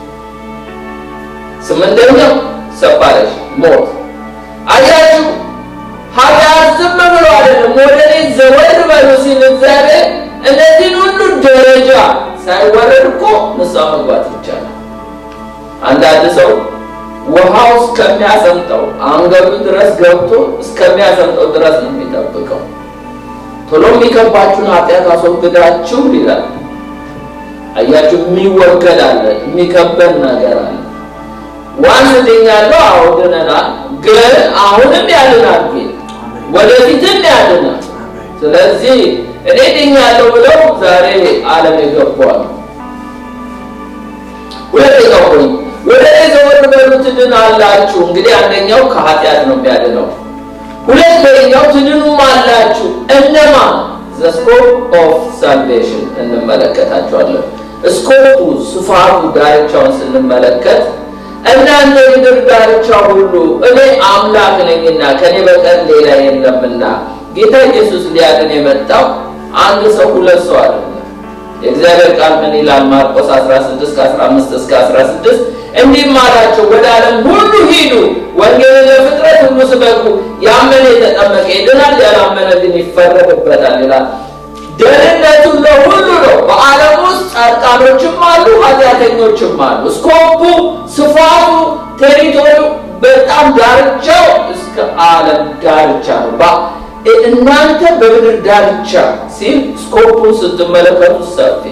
ስምንተኛው ሰፓሬሽን ሞት። አያችሁ ኃጢአት ዝም ብሎ አይደለም ወደ እኔ ዘወር በሉ ሲል እግዚአብሔር እነዚህን ሁሉ ደረጃ ሳይወረድ እኮ ንስሐ መግባት ይቻላል። አንዳንድ ሰው ውሃው እስከሚያሰምጠው አንገቱ ድረስ ገብቶ እስከሚያሰምጠው ድረስ ነው የሚጠብቀው። ቶሎ የሚከባችሁን ኃጢአት አስወግዳችሁ ይላል። አያችሁ የሚወገድ አለ፣ የሚከበን ነገር አለ። ዋንስ ድኛለሁ፣ አዎ ድነናል፣ ግን አሁንም ያድናል፣ ወደፊትም ያድናል። ስለዚህ እኔ ድኛለሁ ብለው ዛሬ ዓለም የገባዋል። ሁለተኛው ፖይንት ወደ እኔ ዘወር በሉ ትድናላችሁ። እንግዲህ አንደኛው ከኃጢአት ነው የሚያድነው። ሁለተኛው ትድኑማላችሁ። እነማን? the scope of salvation እንመለከታቸዋለን። ስኮፑ ስፋቱ ዳርቻውን ስንመለከት እናንተ የምድር ዳርቻ ሁሉ እኔ አምላክ ነኝና ከኔ በቀር ሌላ የለምና። ጌታ ኢየሱስ ሊያድን የመጣው አንድ ሰው ሁለት ሰው አይደለም። የእግዚአብሔር ቃል ምን ይላል? ማርቆስ 16:15-16 እንዲህም አላቸው፣ ወደ ዓለም ሁሉ ሂዱ፣ ወንጌልን ለፍጥረት ሁሉ ስበኩ። ያመነ የተጠመቀ ይድናል፣ ያላመነ ግን ይፈረድበታል ይላል። ደህንነቱ ለሁሉ ነው። በዓለም ውስጥ ጻድቃኖችም አሉ፣ ኃጢአተኞችም አሉ። ስኮፑ፣ ስፋቱ፣ ቴሪቶሪው በጣም ዳርቻው እስከ ዓለም ዳርቻ ነው። እናንተ በምድር ዳርቻ ሲል ስኮፑን ስትመለከቱ ሰፊ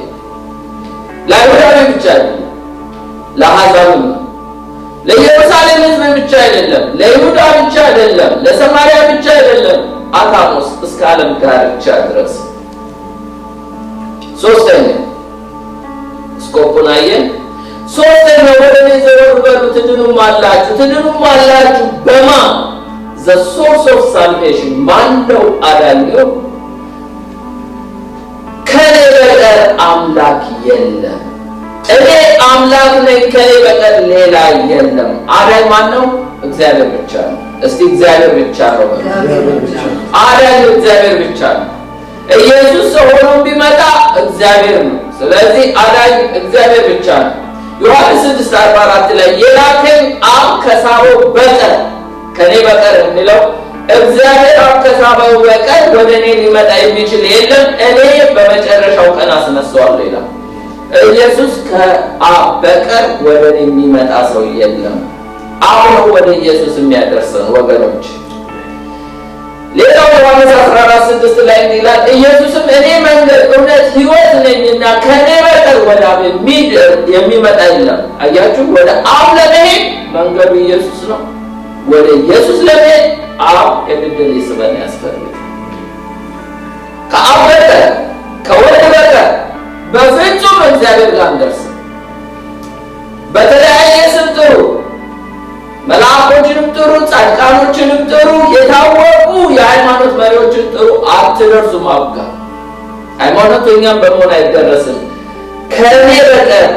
ለአይሁዳዊ ብቻ አይደለም፣ ለአሕዛብም ለኢየሩሳሌም ሕዝብ ብቻ አይደለም፣ ለይሁዳ ብቻ አይደለም፣ ለሰማርያ ብቻ አይደለም፣ አታሞስ እስከ ዓለም ዳርቻ ድረስ። ሶስተኛ ስኮፑን አየን። ሶስተኛ ወደ እኔ ዘወር በሉ ትድኑማላችሁ። በማን? the source of salvation ማነው አዳኙ? ከኔ በቀር አምላክ የለም። እኔ አምላክ ነኝ፣ ከኔ በቀር ሌላ የለም። አዳኝ ማነው? እግዚአብሔር ብቻ ነው። እስቲ እግዚአብሔር ብቻ ነው። አዳኝ እግዚአብሔር ብቻ ነው። ኢየሱስ ሰው ሆኖ ቢመጣ እግዚአብሔር ነው። ስለዚህ አዳኝ እግዚአብሔር ብቻ ነው። ዮሐንስ 6:44 ላይ የላከኝ አብ ከሳበው በቀር ከኔ በቀር የሚለው እግዚአብሔር አብ ከሳበው በቀር ወደ እኔ ሊመጣ የሚችል የለም፣ እኔ በመጨረሻው ቀን አስነሳዋለሁ ይላል። ኢየሱስ ከአብ በቀር ወደ እኔ የሚመጣ ሰው የለም። አሁን ወደ ኢየሱስ የሚያደርሰን ወገኖች። ሌላው ዮሐንስ 14:6 ላይ ይላል ኢየሱስም እኔ መንገድ እውነት ሕይወት ነኝና ከኔ በቀር ወደ አብ የሚመጣ የለም። አያችሁ፣ ወደ አብ ለመሄድ መንገዱ ኢየሱስ ነው። ወደ ኢየሱስ ለመሄድ አብ የግድ ሊስበን ያስፈልጋል። ከአብ በቀር ከወልድ በቀር በፍጹም እግዚአብሔር ጋር እንደርስ። በተለያየ ስም ጥሩ፣ መላእክቶችንም ጥሩ፣ ጻድቃኖችንም ጥሩ፣ የታወቁ የሃይማኖት መሪዎችን ጥሩ፣ አትደርሱም አብ ጋር። ሃይማኖተኛም በመሆን አይደረስም። ከኔ በቀር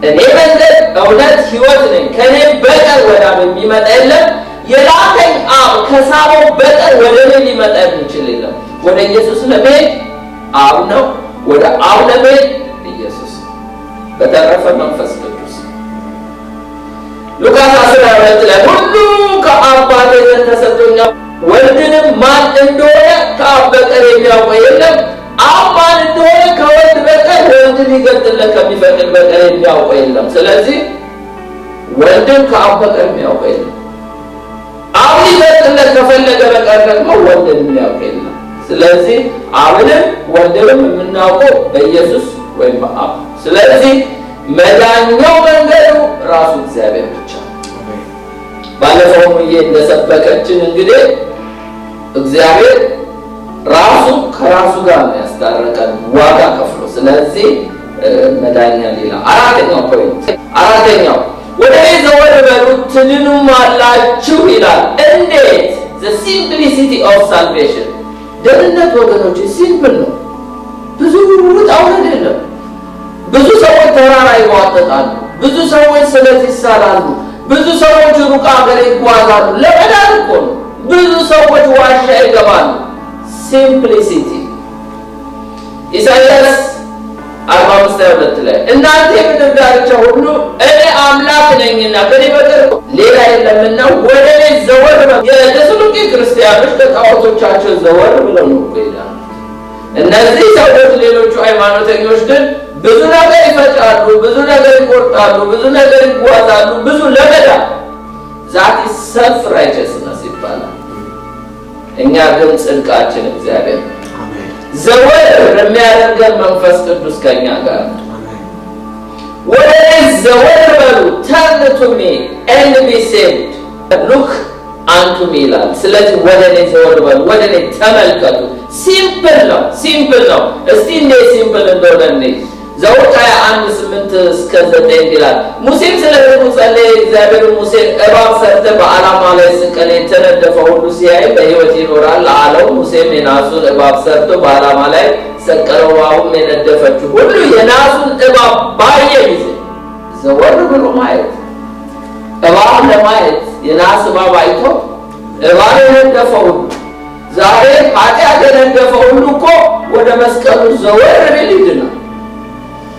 እኔ መንገድ እውነት ሕይወት ነኝ፣ ከኔ በቀር ወደ አብ የሚመጣ የለም። የላከኝ አብ ከሳበው በቀር ወደ እኔ ሊመጣ የሚችል የለም። ወደ ኢየሱስ ለመሄድ አብ ነው፣ ወደ አብ ለመሄድ ኢየሱስ። በተረፈ መንፈስ ቅዱስ ሉቃስ 12 ላይ ሁሉ ከአባቴ ዘንድ ተሰጥቶኛል፣ ወልድንም ማን እንደሆነ ከአብ በቀር የሚያውቀው የለም፣ አብ ማን እንደሆነ ከወልድ በቀር ወልድ ሊገልጥለት ከሚፈቅድ በቀር የሚያውቀው የለም። ስለዚህ ወልድን ከአብ በቀር የሚያውቀው የለም። አብ ሊገልጥለት ከፈለገ በቀር ደግሞ ወልድን የሚያውቀው የለም። ስለዚህ አብንም ወልድንም የምናውቀው በኢየሱስ ወይም በአብ። ስለዚህ መዳኛው መንገዱ ራሱ እግዚአብሔር ብቻ። ባለፈው እንደሰበከችን እንግዲህ እግዚአብሔር ራሱ ከራሱ ጋር ነው ያስታረቀን ዋጋ ከፍሎ። ስለዚህ መዳኛ ሌላ። አራተኛው ወደ እኔ ዘወር በሉ ትድኑማላችሁ ይላል። እንዴት? the simplicity of salvation ደህንነት ወገኖች ሲምፕል ነው። ብዙ ውጣ ውረድ የለም። ብዙ ሰዎች ተራራ ይዋጠጣሉ፣ ብዙ ሰዎች ስለት ይሳላሉ፣ ብዙ ሰዎች ሩቅ ሀገር ይጓዛሉ። ለመዳን እኮ ነው። ብዙ ሰዎች ዋሻ ይገባሉ። ሲምፕሊሲቲ ኢሳይያስ 45:22 ላይ እናንተ የምድር ዳርቻ ሁሉ እኔ አምላክ ነኝና ከኔ በቀር ሌላ የለምና ወደ እኔ ዘወር በሉ። የተሰሎንቄ ክርስቲያኖች ከጣዖቶቻቸው ዘወር ብለው ነው ይላል። እነዚህ ሰዎች ሌሎቹ ሃይማኖተኞች ግን ብዙ ነገር ይፈጫሉ፣ ብዙ ነገር ይቆርጣሉ፣ ብዙ ነገር ይጓዛሉ፣ ብዙ ለመዳን ዛት ሰልፍ ራይቸስነስ ይባላል። እኛ ግን ጽድቃችን እግዚአብሔር ዘወር የሚያደርገን መንፈስ ቅዱስ ከኛ ጋር ነው። ወደ እኔ ዘወር በሉ turn to me and be saved look unto me ይላል። ስለዚህ ወደ እኔ ዘወር በሉ፣ ወደ እኔ ተመልከቱ። ሲምፕል ነው፣ ሲምፕል ነው። እስቲ እንዴት ሲምፕል እንደሆነ እንዴ ዘውልቅ 21:8-9 ይላል። ሙሴም ስለ ሕዝቡ ጸለየ። እግዚአብሔር ሙሴን እባብ ሰርተህ በዓላማ ላይ ስቀል፣ የተነደፈ ሁሉ ሲያይ በሕይወት ይኖራል አለው። ሙሴም የናሱን እባብ ሰርቶ በዓላማ ላይ ሰቀለው። እባቡም የነደፈችው ሁሉ የናሱን እባብ ባየ ጊዜ ዘወር ብሎ ማየት፣ እባብ ለማየት የናስ እባብ አይቶ እባብ የነደፈው ሁሉ ዛሬ ኃጢአት የነደፈው ሁሉ እኮ ወደ መስቀሉ ዘወር ቢል ይድናል።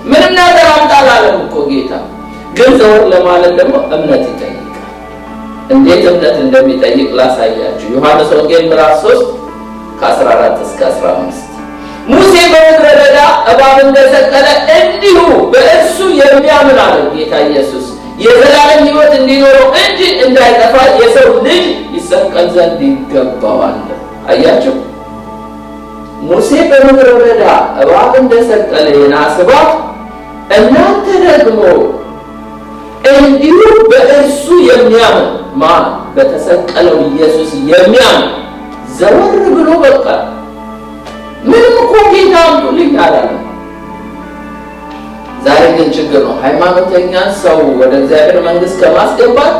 ምንም ነገር አምጣላለም እኮ ጌታ። ግን ዘወር ለማለት ደግሞ እምነት ይጠይቃል። እንዴት እምነት እንደሚጠይቅ ላሳያችሁ። ዮሐንስ ወንጌል ምዕራፍ 3:14-15 ሙሴ በምድረ በዳ እባብ እንደሰቀለ እንዲሁ በእርሱ የሚያምን አለ ጌታ ኢየሱስ የዘላለም ሕይወት እንዲኖረው እንጂ እንዳይጠፋ የሰው ልጅ ይሰቀል ዘንድ ይገባዋል። አያችሁ፣ ሙሴ በምድረ በዳ እባብ እንደሰቀለ የናስ እባብ እናንተ ደግሞ እንዲሁ በእርሱ የሚያምን ማን? በተሰቀለው ኢየሱስ የሚያምን ዘወር ብሎ በቃ ምንም እኮ ጌታ አምጡልኝ አላለም። ዛሬ ግን ችግር ነው። ሃይማኖተኛን ሰው ወደ እግዚአብሔር መንግሥት ከማስገባት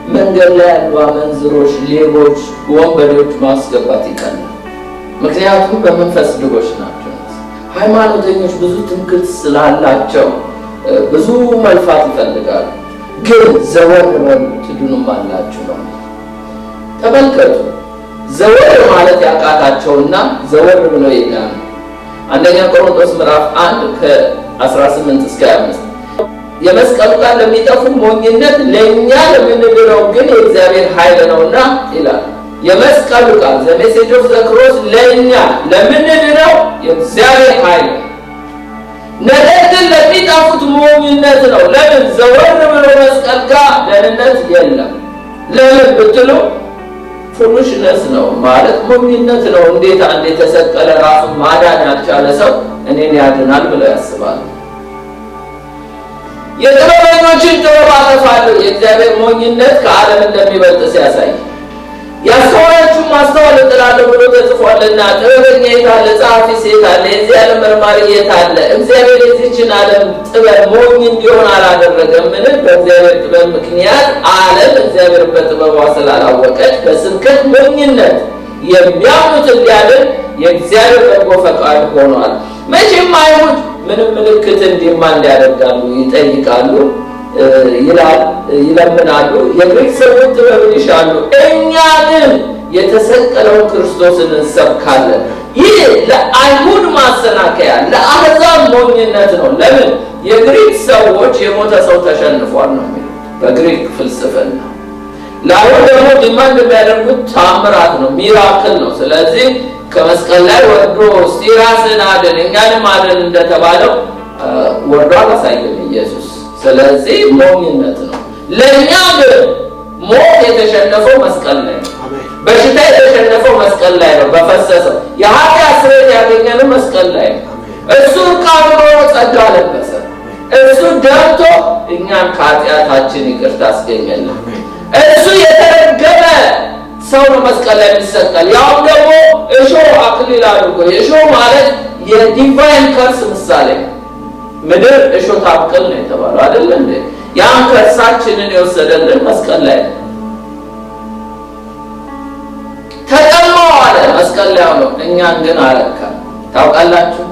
መንገድ ላይ ያሉ አመንዝሮች፣ ሌቦች፣ ወንበዴዎች ማስገባት ይቀላል። ምክንያቱም በመንፈስ ድሆች ናቸው። ሃይማኖተኞች ብዙ ትምክህት ስላላቸው ብዙ መልፋት ይፈልጋሉ። ግን ዘወር በሉ ትድኑም አላችሁ ነው። ተመልከቱ፣ ዘወር ማለት ያቃታቸውና ዘወር ብለው ይላሉ። አንደኛ ቆሮንቶስ ምዕራፍ 1:18-25 የመስቀሉ ቃል ለሚጠፉ ሞኝነት፣ ለእኛ ለምንድነው ግን የእግዚአብሔር ኃይል ነውና ይላል። የመስቀሉ ቃል the message of the cross ለእኛ ለምንድነው የእግዚአብሔር ኃይል፣ ነገር ግን ለሚጠፉት ሞኝነት ነው። ለምን? ዘወር ብሎ መስቀል ጋር ደህንነት የለም። ለምን ብትሉ ፉሉሽነስ ነው ማለት ሞኝነት ነው። እንዴት አንድ የተሰቀለ ራሱ ማዳን ያልቻለ ሰው እኔን ያድናል ብለው ያስባሉ። የጥበበኞችን ጥበብ አጠፋለሁ። የእግዚአብሔር ሞኝነት ከዓለም እንደሚበልጥ ሲያሳይ ያስተዋላችሁ ማስተዋል እጥላለሁ ብሎ ተጽፏልና። ጥበበኛ የት አለ? ጸሐፊ የት አለ? የዚህ ዓለም መርማሪ የት አለ? እግዚአብሔር የዚህችን ዓለም ጥበብ ሞኝ እንዲሆን አላደረገምን? በእግዚአብሔር ጥበብ ምክንያት ዓለም እግዚአብሔር በጥበቧ ስላላወቀች በስብከት ሞኝነት የሚያምኑትን ሊያድን የእግዚአብሔር በጎ ፈቃድ ሆኗል። መቼም አይሁድ ምንም ምልክት እንዲማ እንዲያደርጋሉ ይጠይቃሉ ይላል፣ ይለምናሉ። የግሪክ ሰዎች ጥበብን ይሻሉ፣ እኛ ግን የተሰቀለውን ክርስቶስን እንሰብካለን። ይህ ለአይሁድ ማሰናከያ፣ ለአሕዛብ ሞኝነት ነው። ለምን? የግሪክ ሰዎች የሞተ ሰው ተሸንፏል ነው የሚሉት በግሪክ ፍልስፍና። ለአይሁድ ደግሞ ዲማንድ የሚያደርጉት ታምራት ነው፣ ሚራክል ነው። ስለዚህ ከመስቀል ላይ ወርዶ እስቲ ራስን አድን እኛንም አድን እንደተባለው ወርዶ አላሳየም ኢየሱስ። ስለዚህ ሞኝነት ነው። ለእኛ ግን ሞት የተሸነፈው መስቀል ላይ ነው። በሽታ የተሸነፈው መስቀል ላይ ነው። በፈሰሰው የኃጢአት ስርየት ያገኘነው መስቀል ላይ ነው። እሱ እርቃኑን ሆኖ ጸጋ ለበሰ። እሱ ደምቶ እኛን ከኃጢአታችን ይቅርታ አስገኘልን። እሱ የተረገመ ሰው ነው መስቀል ላይ የሚሰቀል፣ ያውም ደግሞ እሾህ አክሊል አድርጎ። እሾህ ማለት የዲቫይን ከርስ ምሳሌ ነው። ምድር እሾህ ታብቅል ነው የተባለው አይደል እንዴ? ያን ከርሳችንን የወሰደልን መስቀል ላይ ነው። ተጠማው አለ መስቀል ላይ ነው። እኛን ግን አረካ። ታውቃላችሁ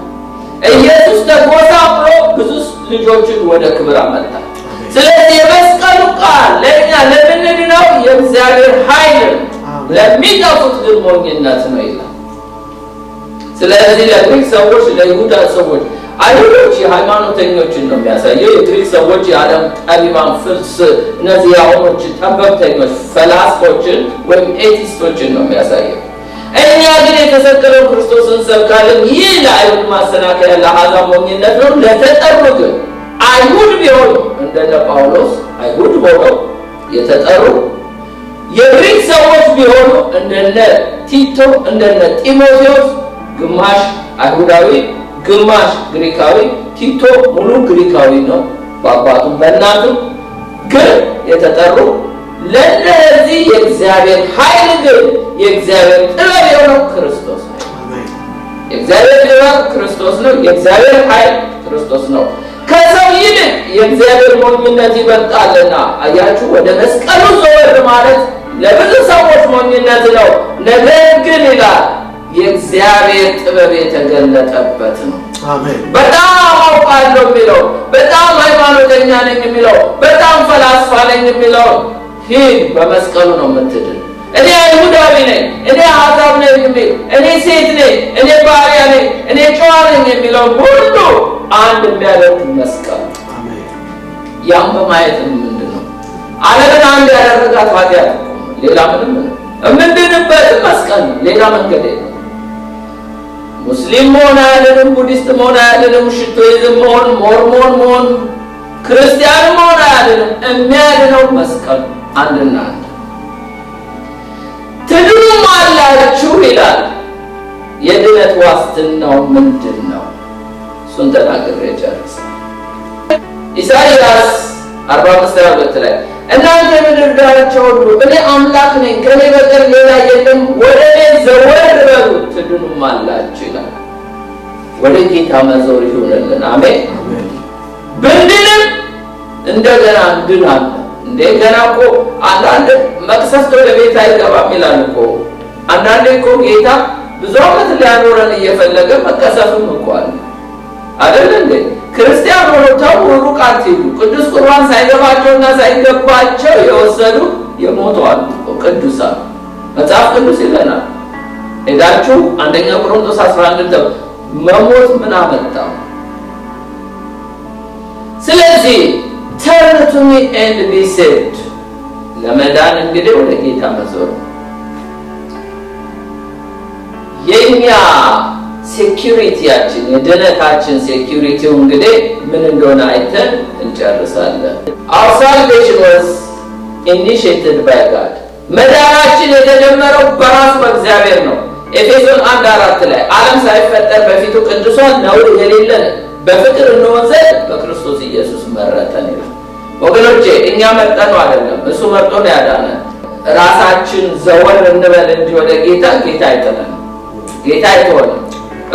ኢየሱስ ተጎሳቅሎ ብዙ ልጆችን ወደ ክብር አመጣ። ስለዚህ የመስቀሉ ቃል ለእኛ ለምንድነው? የእግዚአብሔር ኃይል ለሚጠፉት ግን ሞኝነት ነው ይላል። ስለዚህ ለግሪክ ሰዎች፣ ለይሁዳ ሰዎች፣ አይሁዶች የሃይማኖተኞችን ነው የሚያሳየው። የግሪክ ሰዎች የዓለም ጠቢባን ፍልስ፣ እነዚህ የአሁኖች ጠበብተኞች ፈላስፎችን ወይም ኤቲስቶችን ነው የሚያሳየው። እኛ ግን የተሰቀለው ክርስቶስን እንሰብካለን። ይህ ለአይሁድ ማሰናከያ ለአሕዛብ ሞኝነት ነው። ለተጠሩ ግን አይሁድ ቢሆኑ እንደነ ጳውሎስ አይሁድ ሆነው የተጠሩ፣ የግሪክ ሰዎች ቢሆኑ እንደነ ቲቶ እንደነ ጢሞቴዎስ ግማሽ አይሁዳዊ ግማሽ ግሪካዊ። ቲቶ ሙሉ ግሪካዊ ነው በአባቱም በእናቱም። ግን የተጠሩ ለእነዚህ የእግዚአብሔር ኃይል ግን የእግዚአብሔር ጥበብ የሆነው ክርስቶስ ነው። የእግዚአብሔር ጥበብ ክርስቶስ ነው። የእግዚአብሔር ኃይል ክርስቶስ ነው። ከሰው ይልቅ የእግዚአብሔር ሞኝነት ይበልጣልና። አያችሁ፣ ወደ መስቀሉ ዘወር ማለት ለብዙ ሰዎች ሞኝነት ነው። ነገር ግን ይላል የእግዚአብሔር ጥበብ የተገለጠበት ነው። አሜን። በጣም አውቃለሁ የሚለው፣ በጣም ሃይማኖተኛ ነኝ የሚለው፣ በጣም ፈላስፋ ነኝ የሚለው ሂድ በመስቀሉ ነው የምትድን። እኔ አይሁዳዊ ነኝ፣ እኔ አሕዛብ ነኝ የሚል፣ እኔ ሴት ነኝ፣ እኔ ባሪያ ነኝ፣ እኔ ጨዋ ነኝ የሚለው ሁሉ አንድ የሚያደርግ መስቀል። ያም በማየት ምንድን ነው ዓለምን አንድ ያደረጋት ኃጢአት፣ ሌላ ምንም የምንድንበት መስቀል ነው። ሌላ መንገድ የለም። ሙስሊም መሆን አያድንም፣ ቡዲስት መሆን አያድንም፣ ሽቶይዝም መሆን፣ ሞርሞን መሆን፣ ክርስቲያን መሆን አያድንም። የሚያድነው መስቀል አንድና አንድ። ትድኑም አላችሁ ይላል። የድነት ዋስትናው ምንድን ነው? እሱን ተናግሬ ጨርስ። ኢሳይያስ 45:22 ላይ እናንተ የምድር ዳርቻ ሁሉ እኔ አምላክ ነኝ፣ ከኔ በቀር ሌላ የለም፣ ወደ እኔ ዘወር በሉ ትድኑም አላችሁ ይላል። ወደ ጌታ መዞር ይሁንልን። አሜን። ብንድንም እንደገና እንድናለን። እንደገና እኮ አንዳንድ መቅሰፍት ወደ ቤት አይገባም ይላል እኮ። አንዳንዴ እኮ ጌታ ብዙ ዓመት ሊያኖረን እየፈለገ መቀሰፍም እኮ አለ አይደል እንዴ? ክርስቲያን ሆኖ ተው ሩቅ አትሂዱ። ቅዱስ ቁርባን ሳይገባቸውና ሳይገባቸው የወሰዱ የሞቱ አሉ ቅዱሳን። መጽሐፍ ቅዱስ ይለናል። ሄዳችሁ አንደኛ ቆሮንቶስ 11 መሞት ምን አመጣው? ስለዚህ turn to me and be saved። ለመዳን እንግዲህ ወደ ጌታ መዞር። የኛ ሴኩሪቲያችን የድነታችን ሴኩሪቲው እንግዲህ ምን እንደሆነ አይተን እንጨርሳለን። Our salvation was initiated by God። መዳናችን የተጀመረው በራሱ በእግዚአብሔር ነው። ኤፌሶን 1:4 ላይ ዓለም ሳይፈጠር በፊቱ ቅዱሳን ነውር የሌለን በፍቅር እንሆን ዘንድ በክርስቶስ ኢየሱስ መረጠን ይላል። ወገኖቼ እኛ መርጠነው አይደለም፣ እሱ መርጦ ነው ያዳነን። ራሳችን ዘወር እንበል እንጂ ወደ ጌታ አይጥለንም፣ ጌታ አይተወንም።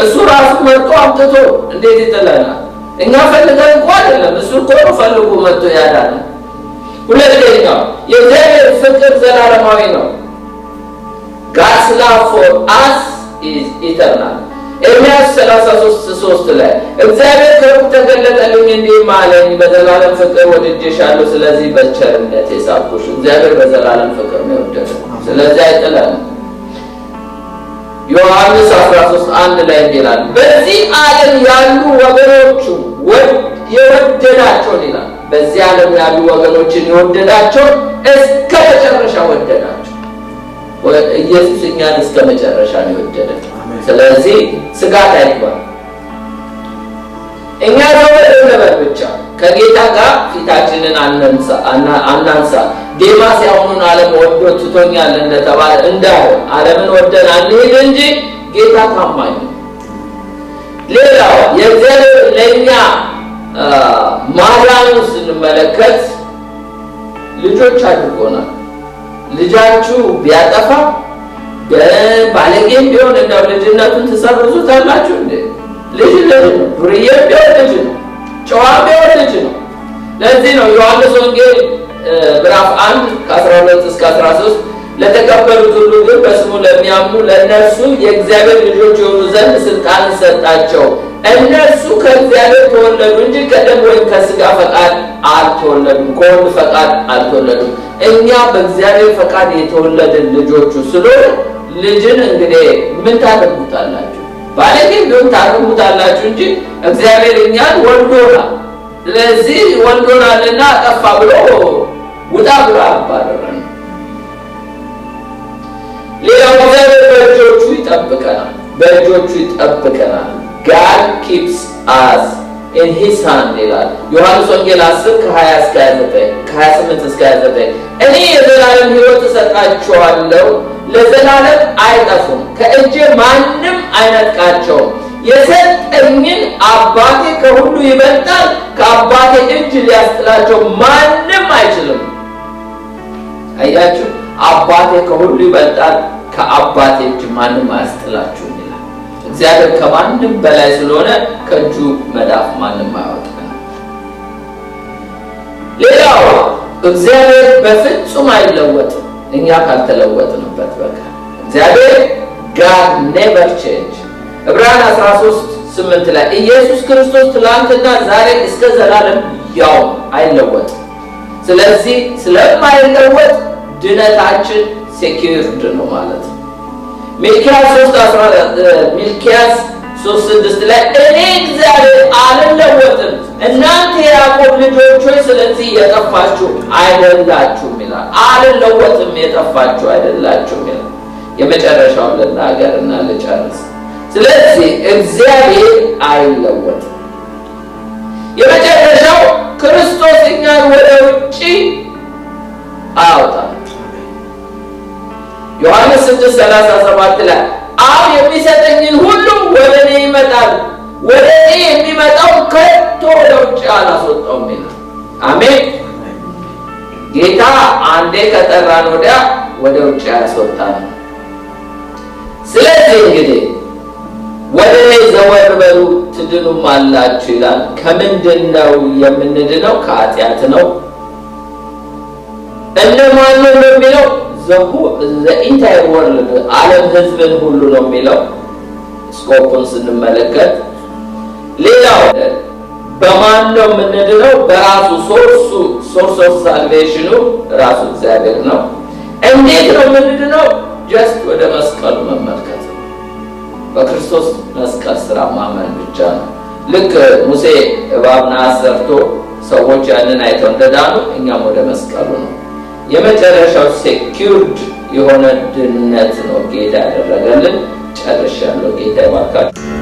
እሱ ራሱ መርጦ አምጥቶ እንዴት ይጥለናል? እኛ ፈልገን እንኳ አይደለም፣ እሱ እኮ ነው ፈልጎ መጥቶ ያዳነን። ሁለተኛው የእግዚአብሔር ፍቅር ዘላለማዊ ነው። God's love for us is eternal። ኤርምያስ 33:3 ላይ እግዚአብሔር ከሩቅ ተገለጠልኝ እንዲህም አለኝ፣ በዘላለም ፍቅር ወድጄሻለሁ፣ ስለዚህ በቸርነቴ ሳብኩሽ። እግዚአብሔር በዘላለም ፍቅር ነው የወደደን፣ ስለዚህ አይጥለንም። ዮሐንስ 13:1 ላይ ይላል በዚህ ዓለም ያሉ ወገኖቹ የወደዳቸውን ይላል። በዚህ ዓለም ያሉ ወገኖችን የወደዳቸው እስከ መጨረሻ ወደዳቸው። ኢየሱስ እኛን እስከ መጨረሻ ነው የወደደን። ስለዚህ ስጋት አይግባል። እኛ ዘወር እንበል ብቻ፣ ከጌታ ጋር ፊታችንን አናንሳ። ዴማስ ያሁኑን ዓለም ወዶ ትቶኛል እንደተባለ እንዳይሆን ዓለምን ወደን አንሄድ እንጂ ጌታ ታማኝ ነው። ሌላው የእግዚአብሔር ለእኛ ማዳኑ ስንመለከት ልጆች አድርጎናል። ልጃችሁ ቢያጠፋ ባለጌም ቢሆን እንደው ልጅነቱን ትሰርዙታላችሁ እንዴ? ልጅ ነው። ዱርዬም ቢሆን ልጅ ነው። ጨዋም ቢሆን ልጅ ነው። ለዚህ ነው ዮሐንስ ወንጌል ምዕራፍ 1 ከ12 እስከ 13 ለተቀበሉት ሁሉ ግን በስሙ ለሚያምኑ ለእነርሱ የእግዚአብሔር ልጆች የሆኑ ዘንድ ስልጣን ሰጣቸው። እነርሱ ከእግዚአብሔር ተወለዱ እንጂ ከደም ወይም ከሥጋ ፈቃድ አልተወለዱም፣ ከወንድ ፈቃድ አልተወለዱም። እኛ በእግዚአብሔር ፈቃድ የተወለድን ልጆቹ ስለሆነ ልጅን እንግዲህ ምን ታደርጉታላችሁ? ባለጌ ቢሆን ታደርጉታላችሁ እንጂ እግዚአብሔር እኛን ወልዶናል። ስለዚህ ወልዶናልና ጠፋ ብሎ ውጣ ብሎ አባረረን። ሌላው እግዚአብሔር በእጆቹ ይጠብቀናል፣ በእጆቹ ይጠብቀናል። God keeps us in his hand ይላል ዮሐንስ ወንጌል 10 ከ28 እስከ 29 እኔ የዘላለም ሕይወት እሰጣቸዋለሁ፣ ለዘላለም አይጠፉም፣ ከእጄ ማንም አይነጥቃቸውም። የሰጠኝን አባቴ ከሁሉ ይበልጣል፣ ከአባቴ እጅ ሊያስጥላቸው ማንም አይችልም። አያችሁ፣ አባቴ ከሁሉ ይበልጣል፣ ከአባቴ እጅ ማንም አያስጥላችሁ ይላል። እግዚአብሔር ከማንም በላይ ስለሆነ ከእጁ መዳፍ ማንም አያወጣም። ሌላው እግዚአብሔር በፍጹም አይለወጥም፣ እኛ ካልተለወጥንበት በቀር። እግዚአብሔር God never change። ዕብራውያን 13:8 ላይ ኢየሱስ ክርስቶስ ትላንትና ዛሬ እስከ ዘላለም ያው አይለወጥም። ስለዚህ ስለማይለወጥ ድነታችን ሴኪዩርድ ነው ማለት ነው። ሚልኪያስ 3:6 ላይ እኔ እግዚአብሔር አልለወጥም፣ እናንተ የያዕቆብ ልጆች ሆይ ስለዚህ የጠፋችሁ አይደላችሁም ይላል። አልለወጥም፣ የጠፋችሁ አይደላችሁም ይላል። የመጨረሻውን ልናገርና ልጨርስ። ስለዚህ እግዚአብሔር አይለወጥም። የመጨረሻው ክርስቶስ እኛን ወደ ውጪ አያወጣም። ዮሐንስ 6:37 ላይ አብ የሚሰጠኝን ሁሉ ወደ እኔ ይመጣል፣ ወደ እኔ የሚመጣው ከቶ ወደ ውጭ አላስወጣውም ይላል። አሜን። ጌታ አንዴ ከጠራን ወዲያ ወደ ውጭ አያስወጣንም። ስለዚህ እንግዲህ ወደ እኔ ዘወር በሉ ትድኑም አላችሁ ይላል። ከምንድን ነው የምንድነው? ከኃጢአት ነው። እነማን ነው የሚለው? ኢንታየር ወርልድ ዓለም ህዝብን ሁሉ ነው የሚለው ስኮፑን ስንመለከት። ሌላው በማን ነው የምንድነው? በራሱ ሶርስ ኦፍ ሳልቬሽኑ ራሱ እግዚአብሔር ነው። እንዴት ነው የምንድነው? ጀስት ወደ መስቀሉ መመልከት ነው። በክርስቶስ መስቀል ስራ ማመን ብቻ ነው። ልክ ሙሴ እባብ ናስ ሰርቶ ሰዎች ያንን አይተው እንደዳኑ እኛም ወደ መስቀሉ ነው። የመጨረሻው ሴኪዩርድ የሆነ ድነት ነው ጌታ ያደረገልን። ጨርሻለሁ። ጌታ ይባርካችሁ።